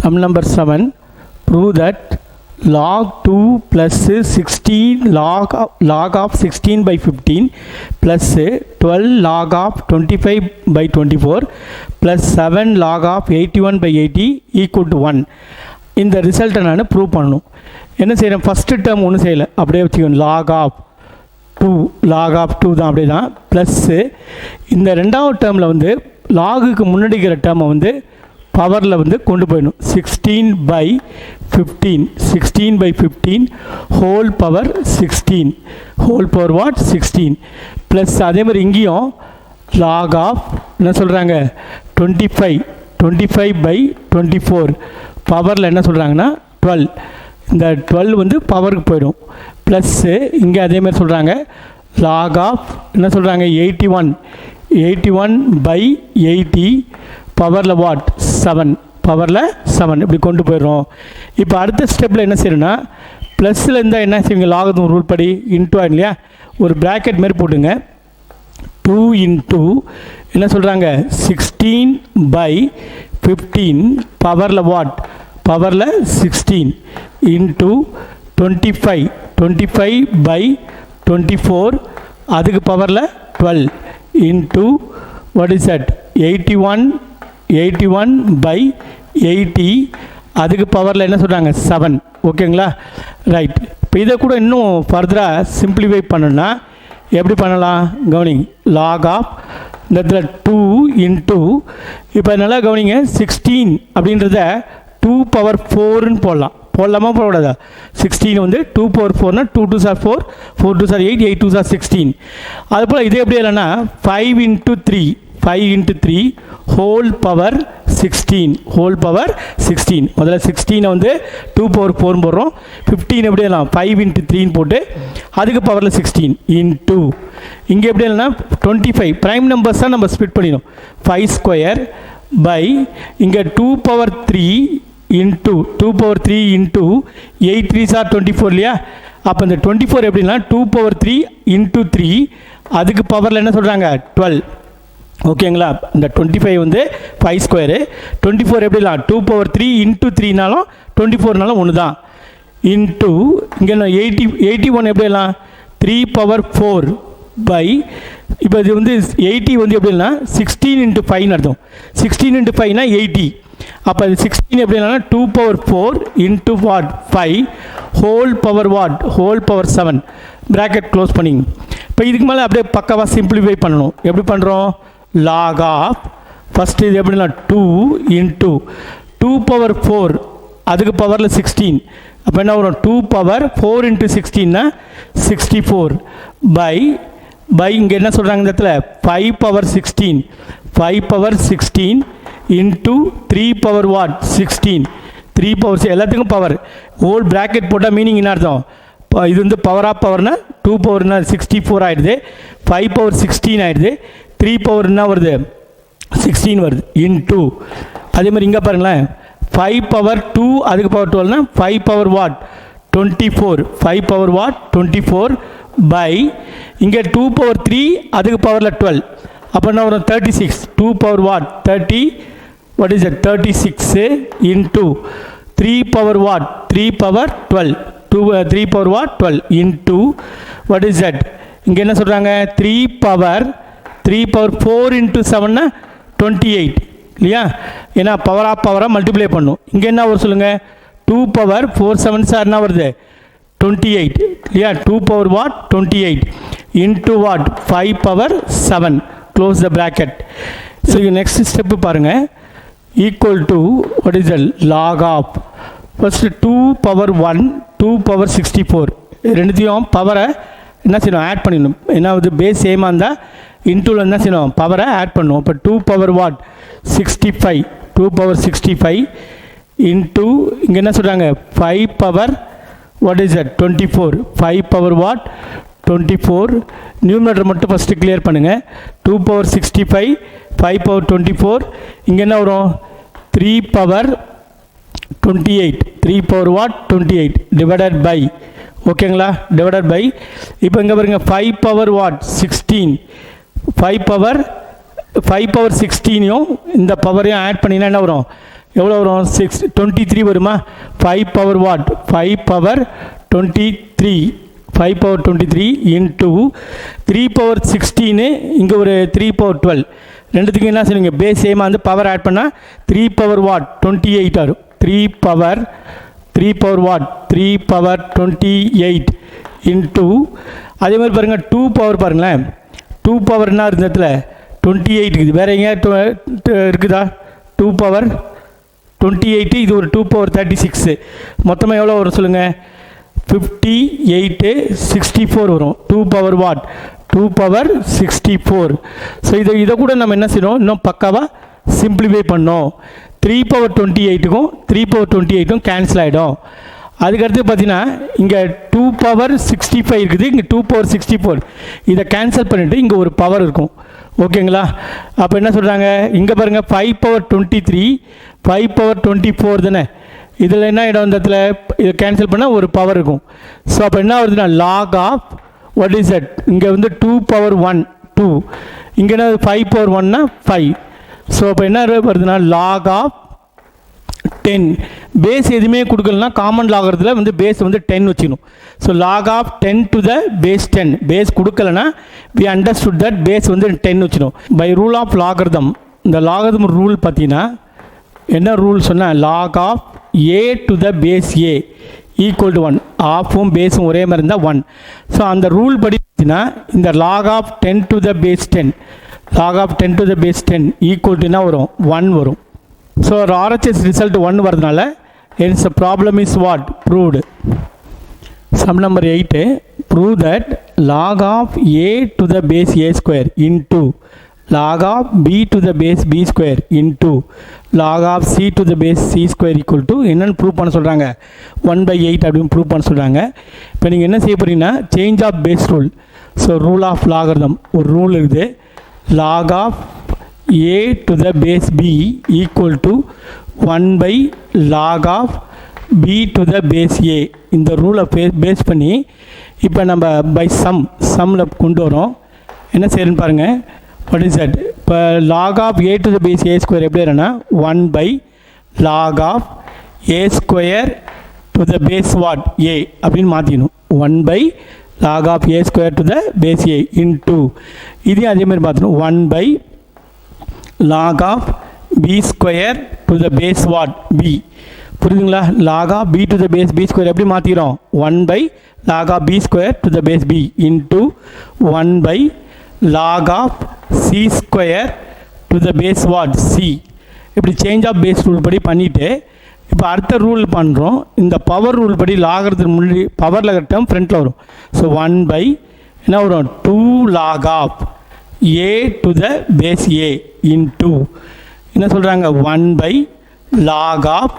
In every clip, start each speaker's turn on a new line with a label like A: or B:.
A: Sum number 7. Prove that log 2 plus 16 log of 16 by 15 plus 12 log of 25 by 24 plus 7 log of 81 by 80 equal to 1. இந்த ரிசல்ட்டை நான் prove பண்ணணும். என்ன செய்கிறேன், first term ஒன்றும் செய்யலை, அப்படியே வச்சுக்கணும். லாக் ஆஃப் 2 தான், அப்படியே தான். ப்ளஸ்ஸு இந்த ரெண்டாவது டேர்மில் வந்து லாகுக்கு முன்னாடிக்கிற டேர்மை வந்து பவரில் வந்து கொண்டு போயிடணும். 16 by 15 whole power 16 whole power watt 16 plus அதே மாதிரி இங்கேயும் லாக் ஆஃப் என்ன சொல்கிறாங்க 25 by 24 பவரில் என்ன சொல்கிறாங்கன்னா 12. இந்த 12 வந்து பவருக்கு போயிடும். ப்ளஸ்ஸு இங்கே அதே மாதிரி சொல்கிறாங்க லாக் ஆஃப் என்ன சொல்கிறாங்க 81 by 80 பவரில் வாட் 7 பவரில் 7 இப்படி கொண்டு போயிடுறோம். இப்போ அடுத்த ஸ்டெப்பில் என்ன செய்யணும்னா ப்ளஸில் இருந்தால் என்ன செய்வீங்க, லாகதம் ரூல் படி இன்ட்டு இல்லையா, ஒரு ப்ராக்கெட் மாரி போட்டுங்க. 2 into என்ன சொல்கிறாங்க 16 by 15 பவரில் வாட் பவரில் 16 இன்ட்டு 25 by 24 அதுக்கு பவரில் 12 into what is that 81 by 80 அதுக்கு பவரில் என்ன சொல்கிறாங்க 7. ஓகேங்களா, ரைட். இப்போ இதை கூட இன்னும் ஃபர்தராக சிம்பிளிஃபை பண்ணணும்னா எப்படி பண்ணலாம் கவனிங்க. லாக் ஆஃப் இந்த இடத்துல 2 into இப்போ நல்லா கவனிங்க 16 அப்படின்றத 2 power 4ன்னு போடலாமா போடக்கூடாதா. 16 வந்து 2 power 4னா 2 2s are 4 4 2s are 8 8 2s are 16. அதுபோல் இது எப்படி இல்லைன்னா 5 into 3 ஹோல் பவர் 16 முதல்ல 16 வந்து 2 power 4 போடுறோம். 15 எப்படி எல்லாம் 5 into 3 போட்டு அதுக்கு பவரில் 16 இன்ட்டு இங்கே எப்படி இல்லைன்னா 25 ப்ரைம் நம்பர்ஸ் தான் நம்ம ஸ்பிட் பண்ணிடணும். 5 ஸ்கொயர் பை இங்கே 2 power 3 இன்ட்டு 8 3s are 24 இல்லையா. அப்போ இந்த 24 எப்படின்னா 2 power 3 into 3 அதுக்கு பவரில் என்ன சொல்கிறாங்க 12. ஓகேங்களா, இந்த 25 வந்து 5 ஸ்கொயரு. 24 எப்படிலாம் 2 power 3 into 3நாலும் 24நாலும் ஒன்று தான். இன்ட்டு இங்கே 81 எப்படிலாம் 3 power 4 பை இப்போ இது வந்து 80 வந்து எப்படின்னா 16 into 5ன்னு அர்த்தம். 16 into 5னா 80. அப்போ அது 16 எப்படின்னா 2 power 4 into what 5 whole power watt whole power 7 bracket close பண்ணிங்க. இப்போ இதுக்கு மேலே அப்படியே பக்காவாக சிம்பிளிஃபை பண்ணணும். எப்படி பண்ணுறோம், லாக் ஆஃப் ஃபஸ்ட்டு இது எப்படின்னா 2 into 2 power 4 அதுக்கு பவரில் 16 அப்போ என்ன வரும் 2 power 4 into 16னா 64 பை இங்கே என்ன சொல்கிறாங்க இந்த இடத்துல 5 power 16 into 3 power what 16 3 power எல்லாத்துக்கும் பவர் ஹோல் ப்ராக்கெட் போட்டால் மீனிங் என்ன அர்த்தம், இது வந்து பவர் ஆஃப் பவர்னா 2 powerனா 64 ஆகிடுது, 5 power 16 ஆகிடுது, 3 power என்ன வருது 16 வருது இன்ட்டு அதே மாதிரி இங்கே பாருங்களேன் 5 power 2 அதுக்கு பவர் 12னா 5 power வாட் 24 பை இங்கே 2 power 3 அதுக்கு பவரில் 12 அப்போ என்ன வரும் 36 2 power what 30 what is it 36 into 3 power what 3 power 12 3 power what 12 into what is that இங்கே என்ன சொல்கிறாங்க 3 power 4 into 7னா 28 இல்லையா. ஏன்னா பவர் ஆஃப் பவராக மல்டிப்ளை பண்ணும். இங்கே என்ன வரும் சொல்லுங்கள் 2 power 4 7s என்ன வருது 28 இல்லையா. 2 power what 28 into what 5 power 7 close the bracket. So next step பாருங்கள் equal to what is the log of first 2 power 1 2 power 64 ரெண்டுத்தையும் பவரை என்ன செய்யணும் ஆட் பண்ணிடணும். ஏன்னா அது பேஸ் சேமாக இருந்தால் இன்டூவில் என்ன செய்யணும் பவரை ஆட் பண்ணணும். இப்போ 2 power வாட் 65 இன்ட்டு இங்கே என்ன சொல்கிறாங்க 5 power what is that 24 5 power what 24 numerator மட்டும் ஃபஸ்ட்டு கிளியர் பண்ணுங்கள். 2 power 65 5 power 24 இங்கே என்ன வரும் 3 power 28 வாட் 28 டிவைடட் பை ஓகேங்களா டிவைடட் பை இப்போ இங்கே பாருங்க 5 power வாட் 16 5 power 16யும் இந்த பவரையும் ஆட் பண்ணினா என்ன வரும் எவ்வளோ வரும் 23 வருமா 5 power watt 5 power 23 5 power 23 into 3 power 16 இங்கே ஒரு 3 பவர் 12 ரெண்டுத்துக்கும் என்ன செய்வீங்க பேஸ் சேமாக வந்து பவர் ஆட் பண்ணால் 3 பவர் வாட் 28 வரும் 3 பவர் வாட் 3 பவர் 28 இன்ட்டு அதே மாதிரி பாருங்கள் 2 பவர் பாருங்களேன் 2 பவர் என்ன இருந்ததுல 28 இருக்குது வேறு எங்கேயா இருக்குதா 2 பவர் 28 இது ஒரு 2 பவர் 36 மொத்தமாக எவ்வளோ வரும் சொல்லுங்கள் 58 64 வரும் 2 பவர் வாட் 2 பவர் 64 ஸோ இதை கூட நம்ம என்ன செய்யணும் இன்னும் பக்காவாக சிம்பிளிஃபை பண்ணோம் 3 பவர் 28க்கும் 3 பவர் 28க்கும் கேன்சல் ஆகிடும் அதுக்கடுத்து பார்த்தீங்கன்னா இங்கே 2 பவர் 65 இருக்குது இங்கே 2 பவர் 64 இதை கேன்சல் பண்ணிவிட்டு இங்கே ஒரு பவர் இருக்கும் ஓகேங்களா அப்போ என்ன சொல்கிறாங்க இங்கே பாருங்கள் 5 பவர் 23 5 பவர் 24 தானே இதில் என்ன இடம் இந்த இடத்துல இதை கேன்சல் பண்ணால் ஒரு பவர் இருக்கும் ஸோ அப்போ என்ன வருதுன்னா log of what is that இங்கே வந்து 2 பவர் 1 2 இங்கே என்ன 5 பவர் 1னா 5 ஸோ அப்போ என்ன வருதுன்னா லாக் ஆஃப் 10 பேஸ் எதுவுமே கொடுக்கலனா காமன் லாகிறதுல வந்து பேஸ் வந்து 10 வச்சுக்கணும் so log of 10 to the base 10 base கொடுக்கலனா வி அண்டர்ஸ்டுட் தட் பேஸ் வந்து 10 வச்சுக்கணும் பை ரூல் ஆஃப் லாகர்தம் இந்த லாகர்தம் ரூல் பார்த்தீங்கன்னா என்ன ரூல் சொன்னால் log of a to the base a equal to 1 ஆஃபும் பேஸும் ஒரே மாதிரி இருந்தால் 1 ஸோ அந்த ரூல் படி பார்த்தீங்கன்னா இந்த log of 10 to the base 10 log of 10 to the base 10 equal டுனா வரும் 1 வரும் ஸோ RHS ரிசல்ட் 1 வரதுனால hence the problem is what proved sum number 8 prove that log of a to the base a square into log of b to the base b square into log of c to the base c square equal to என்னன்னு prove பண்ண சொல்கிறாங்க 1/8 அப்படின்னு prove பண்ண சொல்கிறாங்க இப்போ நீங்கள் என்ன செய்ய போகிறீங்கன்னா change of base rule so rule of logarithm ஒரு ரூல் இருக்குது log of a to the base b equal to 1/log of b to the base a இந்த ரூலை பேஸ் பண்ணி இப்போ நம்ம பை சம்மில் கொண்டு வரோம் என்ன செய்யறேன்னு பாருங்கள் வாட் இஸ் தட் இப்போ log of a to the base a square எப்படி வரும்னா 1/log of a square to the base what a அப்படின்னு மாற்றிக்கணும் 1/log of a square to the base a into இதையும் அதே மாதிரி மாற்றணும் 1/log of b square to the base what b புரியுதுங்களா log of b to the base b square எப்படி மாற்றிக்கிறோம் 1/log of b square to the base b into 1/log of c square to the base what c இப்படி change of base rule படி பண்ணிவிட்டு இப்போ அடுத்த rule பண்ணுறோம் இந்த power rule படி லாகிறதுக்கு முன்னாடி பவரில் டேர்ம் ஃப்ரண்ட்டில் வரும் ஸோ 1/ என்ன வரும் 2 log of a to the base a into என்ன சொல்கிறாங்க 1/log of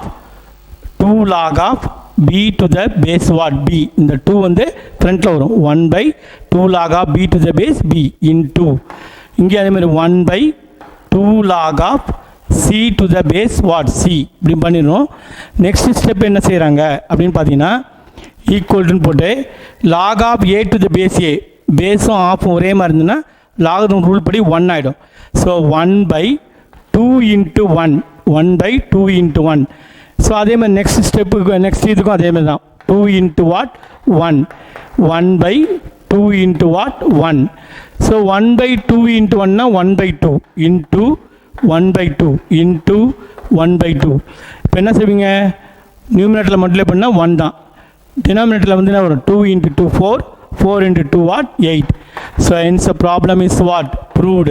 A: 2 log of b to the base what b இந்த 2 வந்து ஃப்ரண்ட்டில் வரும் 1/2 log of b to the base b into இங்கே அதே மாதிரி 1/2 log of c to the base what c இப்படி பண்ணிடுறோம் நெக்ஸ்ட் ஸ்டெப் என்ன செய்கிறாங்க அப்படின்னு பார்த்தீங்கன்னா ஈக்குவல்டுன்னு போட்டு log of a to the base a பேஸும் ஆஃபும் ஒரே மாதிரி இருந்ததுன்னா லாகர்தம் ரூல் படி 1 ஆகிடும் ஸோ 1/2 into 1 1/2 into 1 ஸோ அதே மாதிரி நெக்ஸ்ட் ஸ்டெப்புக்கு நெக்ஸ்ட் இதுக்கும் அதே மாதிரி தான் 2 into what 1 1/2 into what 1 so 1/2 into 1னா 1/2 into 1/2 into 1/2 இப்போ என்ன செய்வீங்க நியூமினேட்டரில் மல்டிப்ளை பண்ணால் 1 தான் டினாமினேட்டரில் வந்து என்ன வரும் 2 into 2 4 4 into 2 what 8 so hence the problem is what proved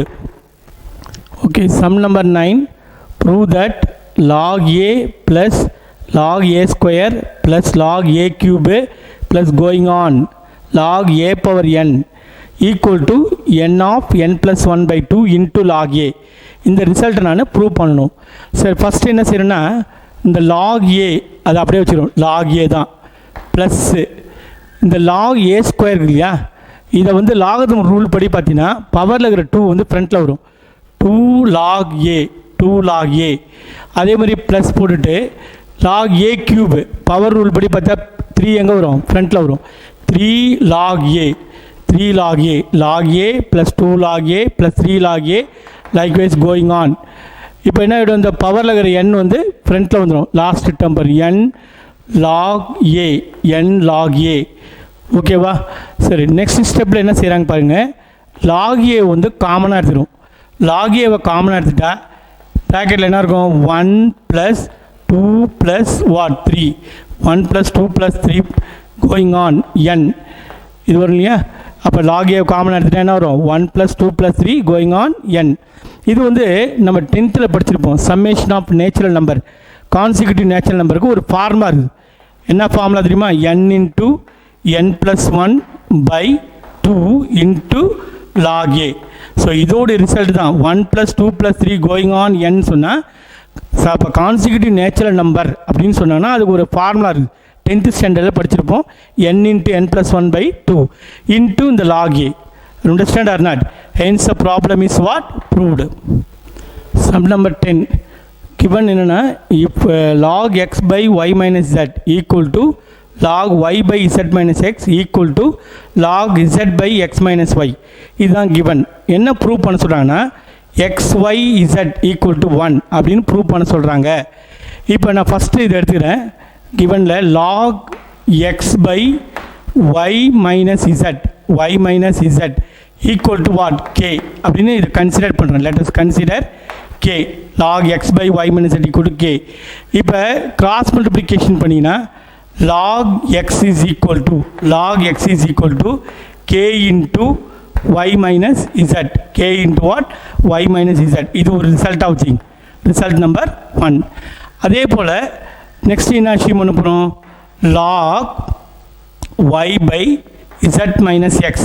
A: okay sum number 9 prove that log a plus log a square plus log a cube plus going on log a power n equal to n of n plus 1/2 into log a இந்த ரிசல்ட்டை நான் prove பண்ணணும் சரி first என்ன செய்யணும்னா இந்த log a அதை அப்படியே வச்சுருவோம் log a தான் ப்ளஸ்ஸு இந்த log a ஸ்கொயர் இருக்கு இல்லையா இதை வந்து லாகர்தம் ரூல் படி பார்த்தீங்கன்னா பவரில் இருக்கிற 2 வந்து ஃப்ரண்ட்டில் வரும் 2 log a அதே மாதிரி ப்ளஸ் போட்டுட்டு log a cube power rule படி பார்த்தா 3 எங்கே வரும் ஃப்ரண்ட்டில் வரும் 3 log a plus 2 log a plus 3 log a likewise going on இப்போ என்ன ஆகிடும், இந்த பவரில் இருக்கிற n வந்து ஃப்ரண்ட்டில் வந்துடும், லாஸ்ட் டம்பர் n log a, n log a. ஓகேவா? சரி, நெக்ஸ்ட் ஸ்டெப்பில் என்ன செய்கிறாங்க பாருங்கள். log a வந்து காமனாக எடுத்துடும். log a காமனாக எடுத்துட்டா ப்ராக்கெட்டில் என்ன இருக்கும், 1 + 2 + what 3, 1 + 2 + 3 கோயிங் ஆன் n இது வரும் இல்லையா? அப்போ log a காமனாக எடுத்துட்டா என்ன வரும், 1 + 2 + 3 கோயிங் ஆன் n. இது வந்து நம்ம 10th படிச்சிருப்போம், summation of natural number, consecutive natural நம்பருக்கு ஒரு ஃபார்முலா இருக்குது. என்ன ஃபார்முலா தெரியுமா, n × n + 1/2 × log a. So இதோட ரிசல்ட் தான் 1 + 2 + 3 கோயிங் ஆன் n சொன்னால், அப்போ கான்சிக்யூட்டிவ் நேச்சுரல் நம்பர் அப்படின்னு சொன்னாங்கன்னா அதுக்கு ஒரு ஃபார்முலா இருக்குது. 10th ஸ்டாண்டர்டில் படிச்சிருப்போம், n × n + 1/2 into இந்த log a. Understand or not? Hence the problem is what? Proved. Sum number 10. Given என்னன்னா, if log x by y minus z equal to log y by z minus x equal to log z by x minus y. இதுதான் given. என்ன prove பண்ண சொல்கிறாங்கன்னா, x y z equal to 1 அப்படின்னு prove பண்ண சொல்கிறாங்க. இப்போ நான் first இது எடுத்துக்கிறேன். givenல log x by y minus z equal to what? k அப்படின்னு இது கன்சிடர் பண்ணுறேன். let us consider k log x by y minus z equal to k. இப்போ கிராஸ் மல்டிப்ளிகேஷன் பண்ணிங்கன்னா log x is equal to k into y minus z, k into what? y minus z. இது ஒரு result ஆச்சு, result number 1. அதே போல் next என்ன achieve பண்ண போகிறோம், log y by z minus x,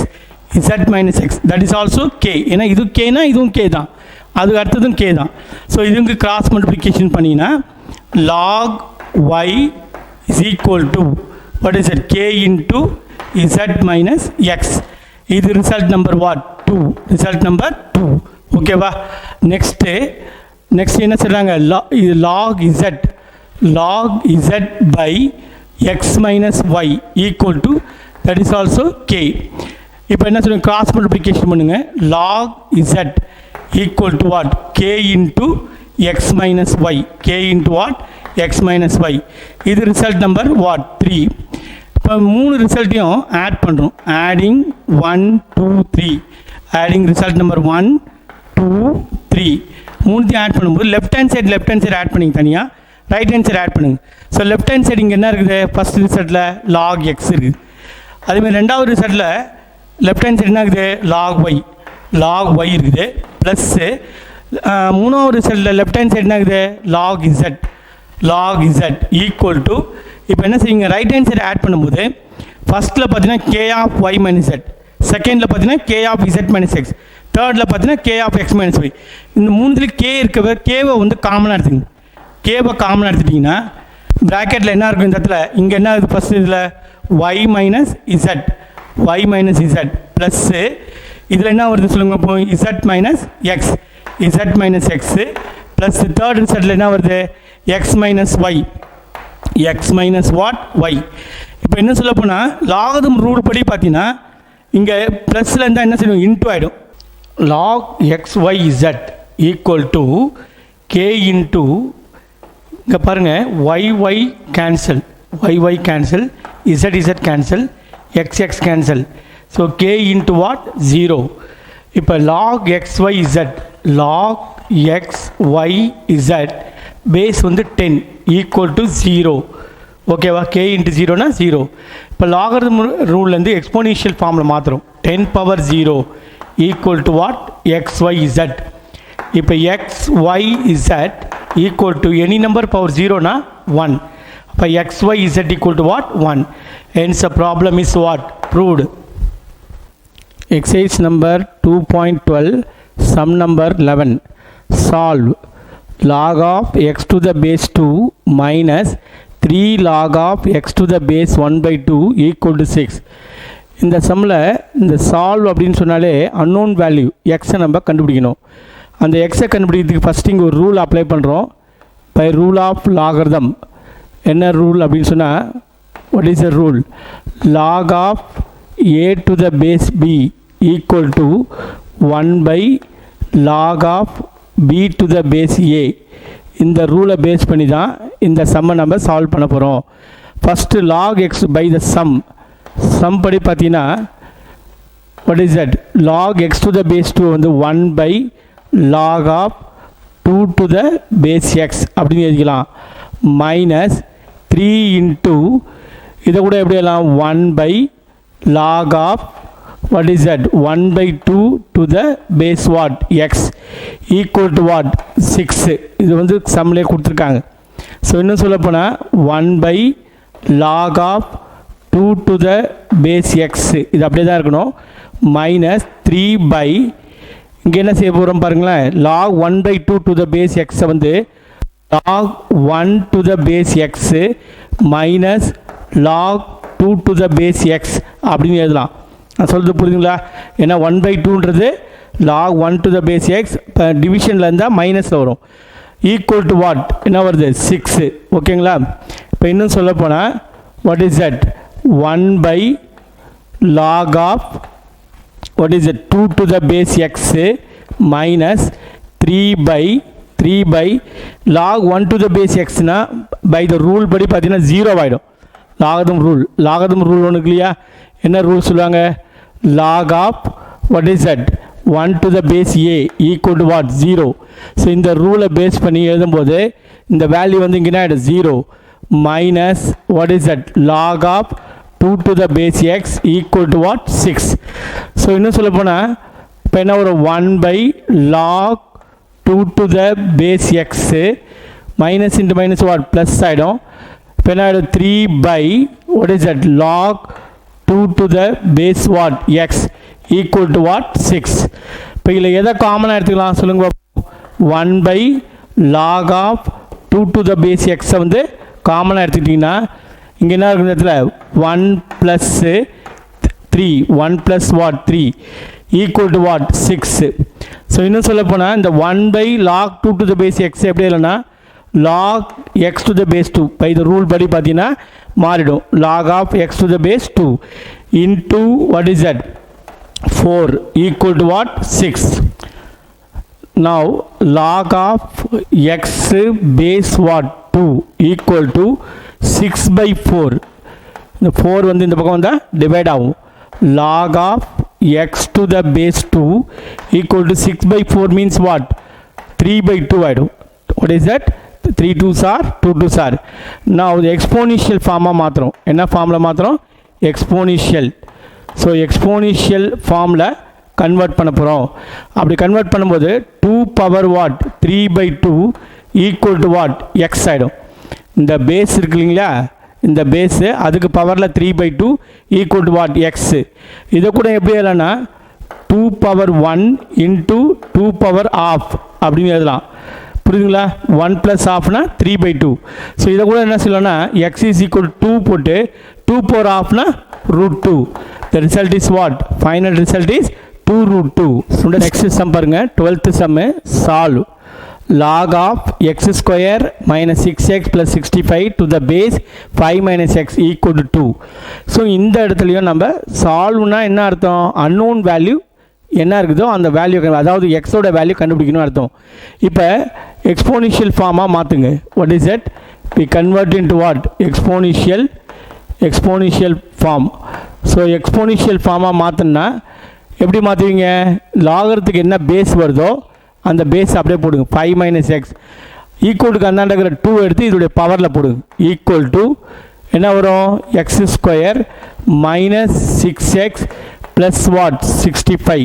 A: that is also k. ஏன்னா இது கேனா இதுவும் k தான், அதுக்கு அடுத்ததும் k தான். ஸோ இதுக்கு கிராஸ் மல்டிப்ளிகேஷன் பண்ணிங்கன்னா log y is equal to what is it, k into z minus x. இது result number what, 2, result number 2. ஓகேவா? நெக்ஸ்ட் என்ன சொல்கிறாங்க, இது log z by x minus y equal to that is also k. இப்போ என்ன சொல்லுங்க, cross multiplication பண்ணுங்க, log z equal to what, k into x minus y, k into what, x minus y. இது result number what, 3. இப்போ 3 ரிசல்ட்டையும் add பண்ணுறோம், adding 1 2 3, adding result number 1 2 3. மூணுத்தையும் add பண்ணும்போது left hand side add பண்ணிங்க தனியாக, right hand side add பண்ணுங்க. So left hand side இங்கே என்ன இருக்குது, ஃபஸ்ட் ரிசல்ட்டில் log x இருக்குது. அதேமாதிரி ரெண்டாவது ரிசல்ட்டில் லெஃப்ட் ஹேண்ட் சைடு என்ன இருக்குது, log y இருக்குது. ப்ளஸ்ஸு மூணாவது ரிசல்ட்டில் லெஃப்ட் ஹேண்ட் சைடு என்ன இருக்குது, log z ஈக்குவல் டு, இப்போ என்ன செய்யுங்க, ரைட் ஹேண்ட் சைடு ஆட் பண்ணும்போது ஃபஸ்ட்டில் பார்த்தீங்கன்னா k of y minus z, செகண்டில் பார்த்தீங்கன்னா k of z minus x, தேர்டில் பார்த்தீங்கன்னா k of x minus y. இந்த மூணுத்தில் k இருக்க கேவை வந்து காமனாக எடுத்துங்க. கேவை காமனாக எடுத்துட்டிங்கன்னா ப்ராக்கெட்டில் என்ன இருக்கும், இந்த இடத்துல இங்கே என்ன இருக்குது, ஃபஸ்ட் இதில் y மைனஸ் z ப்ளஸ்ஸு இதில் என்ன வருது சொல்லுங்கள், இப்போ z minus x plus third ரிசல்ட்டில் என்ன வருது, x மைனஸ் வாட் y. இப்போ என்ன சொல்ல போனால் லாகதம் ரூல் படி பார்த்தீங்கன்னா இங்கே ப்ளஸில் இருந்தால் என்ன செய்யணும், இன்ட்டு ஆகிடும். log xyz equal to k into, இங்கே பாருங்கள் y cancel, z cancel, x cancel. So k into what, 0. இப்போ log xyz பேஸ் வந்து 10 ஈக்குவல் டு 0. ஓகேவா? k இன்ட்டு 0னா 0. இப்போ லாகரிதம் ரூல்லேருந்து எக்ஸ்போனென்ஷியல் ஃபார்மில் மாற்றுறோம், 10⁻0 ஈக்குவல் டு வாட், xyz. இப்போ xyz equal to any number power 0னா 1. அப்போ xyz equal to what, 1. Hence the problem is what, proved. Exercise number 2.12, sum number 11. Solve log of x to the base 2 minus 3 log of x to the base 1/2 equal to 6. இந்த சம்மில் இந்த solve அப்படின்னு சொன்னாலே unknown value எக்ஸை நம்ம கண்டுபிடிக்கணும். அந்த எக்ஸை கண்டுபிடிக்கிறதுக்கு ஃபஸ்ட்டு இங்கே ஒரு ரூல் அப்ளை பண்ணுறோம், பை ரூல் ஆஃப் லாகர்தம். என்ன ரூல் அப்படின்னு சொன்னால், what is the rule, log of a to the base b equal to 1/log of b to the base a. இந்த ரூலை பேஸ் பண்ணி தான் இந்த சம்மை நம்ம சால்வ் பண்ண போகிறோம். First log x by the sum படி பார்த்தீங்கன்னா what is that, log x to the base 2 வந்து 1 by log of 2 to the base x அப்படின்னு எழுதிக்கலாம். மைனஸ் 3 into இதை கூட எப்படி எல்லாம் 1 by log of what is that, 1 by 2 to the base what, x equal to what, 6. இது வந்து சம்மிலே கொடுத்துருக்காங்க. ஸோ இன்னும் சொல்லப்போனால் 1 by log of 2 to the base x இது அப்படியே தான் இருக்கணும். மைனஸ் 3 by இங்கே என்ன செய்ய போகிறோம் பாருங்களேன், log 1 by 2 to the base x வந்து log 1 to the base x minus log 2 to the base x அப்படின்னு எழுதலாம். நான் சொல்கிறது புரியுதுங்களா? ஏன்னா 1 by 2ன்றது log 1 to the base x இப்போ டிவிஷனில் இருந்தால் மைனஸில் வரும். ஈக்குவல் டு வாட் என்ன வருது, 6. ஓகேங்களா? இப்போ இன்னும் சொல்லப்போனால் what is that, 1 by log of what is it, 2 to the base x minus 3 by log 1 to the base x னா by the rule படி பார்த்தீங்கன்னா 0 ஆகிடும். லாகதம் ரூல் ஒன்று இல்லையா? என்ன ரூல் சொல்லுவாங்க, log of what is that, 1 to the base a equal to what, 0. So இந்த ரூலை பேஸ் பண்ணி எழுதும்போது இந்த வேல்யூ வந்து இங்கே என்ன ஆகிடும், 0 minus what is that, log of 2 to the base x equal to what, 6. So இன்னும் சொல்ல போனால் இப்போ என்ன ஒரு 1 by log 2 to the base x minus into minus what plus ஆகிடும். இப்போ என்ன ஆகிடும், 3 by what is that, log 2 to the base what, x equal to what, 6. இப்போ இதில் எதை காமனாக எடுத்துக்கலாம் சொல்லுங்க. 1 by log of 2 to the base x வந்து காமனாக எடுத்துக்கிட்டிங்கன்னா இங்கே என்ன இருக்குது இடத்துல 1 plus 3 1 plus what, 3 equal to what, 6. So இன்னும் சொல்ல போனால் இந்த 1 by log 2 to the base x எப்படி இல்லைன்னா log x to the base 2 by இந்த ரூல் படி பார்த்தீங்கன்னா மாறிடும். log of x to the base 2 into what is that, 4 equal to what, 6. Now log of x base what, 2 equal to 6 by 4. இந்த 4 வந்து இந்த பக்கம் வந்தால் டிவைட் ஆகும். log of x to the base 2 equal to 6 by 4 means what, 3 by 2 ஆகிடும். what is that, 3 2s are 2 2s are. now the exponential ஃபார்மாக மாற்றுறோம். என்ன ஃபார்மில் மாற்றுறோம், எக்ஸ்போனிஷியல். So எக்ஸ்போனிஷியல் ஃபார்மில் கன்வெர்ட் பண்ண போகிறோம். அப்படி கன்வெர்ட் பண்ணும்போது 2 power watt 3 by 2 equal to what, X ஆகிடும். இந்த பேஸ் இருக்கு இல்லைங்களா, இந்த பேஸு அதுக்கு பவரில் 3 by 2 equal to what, x. இதை கூட எப்படி எழுதலாம்னா 2 power 1 into 2 power half அப்படின்னு எழுதலாம். புரியுதுங்களா? 1 plus halfனா 3 by 2. ஸோ இதை கூட என்ன சொல்லலாம்னா x is equal to 2 போட்டு 2 power halfனா √2. the result is what, final result is 2 √2. So next sum பாருங்க, 12th sum solve. log of x square minus 6x plus 65 to the base 5 minus x equal to 2. So இந்த இடத்துலையும் நம்ம சால்வ்னா என்ன அர்த்தம், unknown value என்ன இருக்குதோ அந்த value, அதாவது எக்ஸோட வேல்யூ கண்டுபிடிக்கணும் அர்த்தம். இப்போ எக்ஸ்போனிஷியல் ஃபார்மாக மாற்றுங்க. What is that, we convert into what, exponential form. So exponential ஃபார்மாக மாற்றினா எப்படி மாற்றுவீங்க, லாகரத்துக்கு என்ன பேஸ் வருதோ அந்த பேஸ் அப்படியே போடுங்க. 5 minus x ஈக்குவலுக்கு அந்தாண்ட இருக்கிற 2 எடுத்து இதோடைய பவரில் போடுங்க. ஈக்குவல் டு என்ன வரும், X square minus 6x plus what 65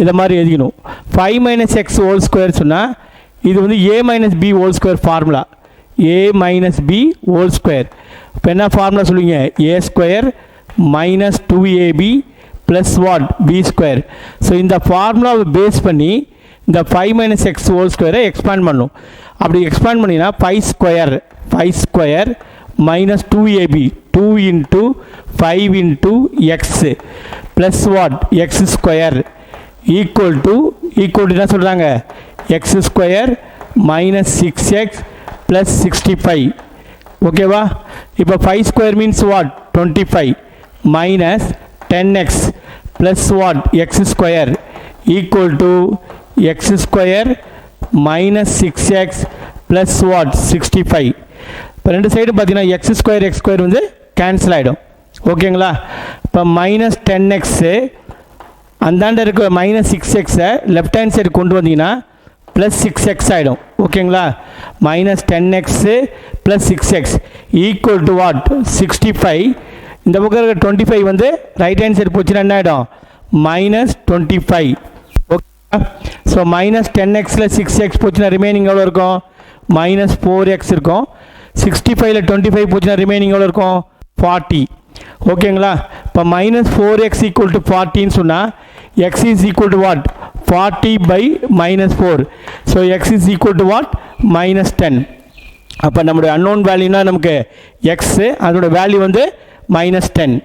A: இதை மாதிரி எழுதிக்கணும். 5 minus x ஹோல் ஸ்கொயர் சொன்னால் இது வந்து a minus b whole square formula. a minus b whole square இப்போ என்ன ஃபார்முலா சொல்லுவீங்க, a square minus 2ab plus what b square. So இந்த ஃபார்முலாவை பேஸ் பண்ணி இந்த 5 minus x ஹோல் ஸ்கொயரை எக்ஸ்பேண்ட் பண்ணும். அப்படி எக்ஸ்பேண்ட் பண்ணிங்கன்னா 5 square minus 2ab 2 into 5 into x plus what X square equal to என்ன சொல்கிறாங்க, X square minus 6x plus 65. ஓகேவா? இப்போ 5 square means what 25 minus 10x plus what X square equal to X square minus 6x plus what 65. இப்போ ரெண்டு side பார்த்தீங்கன்னா X square வந்து cancel ஆகிடும். ஓகேங்களா? இப்போ மைனஸ் 10x அந்தாண்ட இருக்க மைனஸ் 6xை லெஃப்ட் ஹேண்ட் சைடு கொண்டு வந்தீங்கன்னா ப்ளஸ் 6x ஆகிடும். ஓகேங்களா? Minus 10x plus 6x equal to what 65. இந்த பக்கம் இருக்க 25 வந்து ரைட் ஹேண்ட் சைடு போச்சுன்னா என்ன ஆகிடும்? மைனஸ் 25. ஓகே, ஸோ மைனஸ் 10xல 6x போச்சுன்னா ரிமைனிங் எவ்வளோ இருக்கும்? மைனஸ் 4x இருக்கும். 65ல் 25 போச்சுன்னா ரிமைனிங் எவ்வளோ இருக்கும்? 40. ஓகேங்களா? இப்போ மைனஸ் 4x ஈக்குவல் டு 40ன்னு சொன்னால் x is equal to what 40 by minus 4. So x is equal to what minus 10. அப்போ நம்மளுடைய அன்னோன் வேல்யூனா நமக்கு x, அதோட வேல்யூ வந்து மைனஸ் 10.